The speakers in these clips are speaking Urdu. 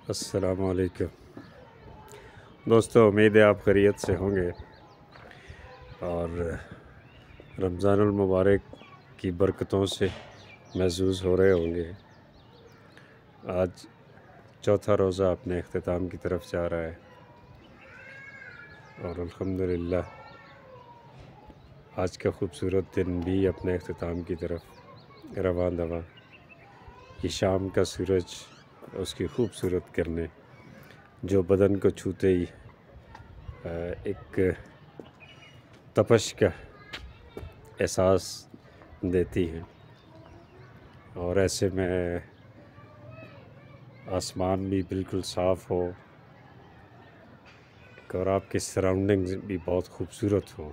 السلام علیکم دوستو، امید ہے آپ خیریت سے ہوں گے اور رمضان المبارک کی برکتوں سے محظوظ ہو رہے ہوں گے۔ آج چوتھا روزہ اپنے اختتام کی طرف جا رہا ہے اور الحمدللہ آج کا خوبصورت دن بھی اپنے اختتام کی طرف رواں دواں۔ یہ شام کا سورج، اس کی خوبصورت کرنیں جو بدن کو چھوتے ہی ایک تپش کا احساس دیتی ہیں، اور ایسے میں آسمان بھی بالکل صاف ہو اور آپ کی سراؤنڈنگز بھی بہت خوبصورت ہوں،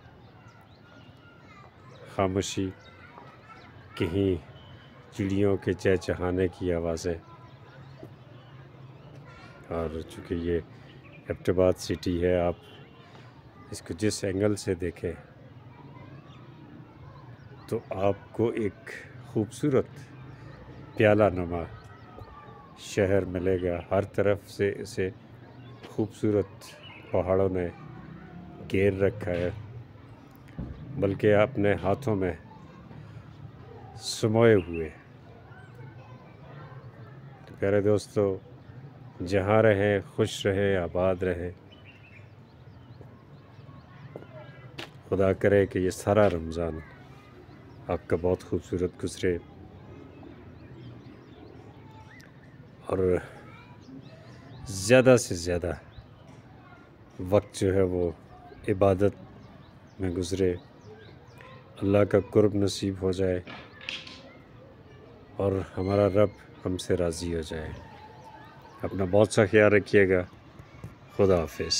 خاموشی، کہیں چڑیوں کے چہچہانے کی آوازیں، اور چونکہ یہ ایبٹ آباد سٹی ہے، آپ اس کو جس اینگل سے دیکھیں تو آپ کو ایک خوبصورت پیالہ نما شہر ملے گا۔ ہر طرف سے اسے خوبصورت پہاڑوں نے گھیر رکھا ہے، بلکہ اپنے ہاتھوں میں سموئے ہوئے۔ پیارے دوستو، جہاں رہیں خوش رہیں، آباد رہیں۔ خدا کرے کہ یہ سارا رمضان آپ کا بہت خوبصورت گزرے اور زیادہ سے زیادہ وقت جو ہے وہ عبادت میں گزرے، اللہ کا قرب نصیب ہو جائے اور ہمارا رب ہم سے راضی ہو جائے۔ اپنا بہت سا خیال رکھیے گا۔ خدا حافظ۔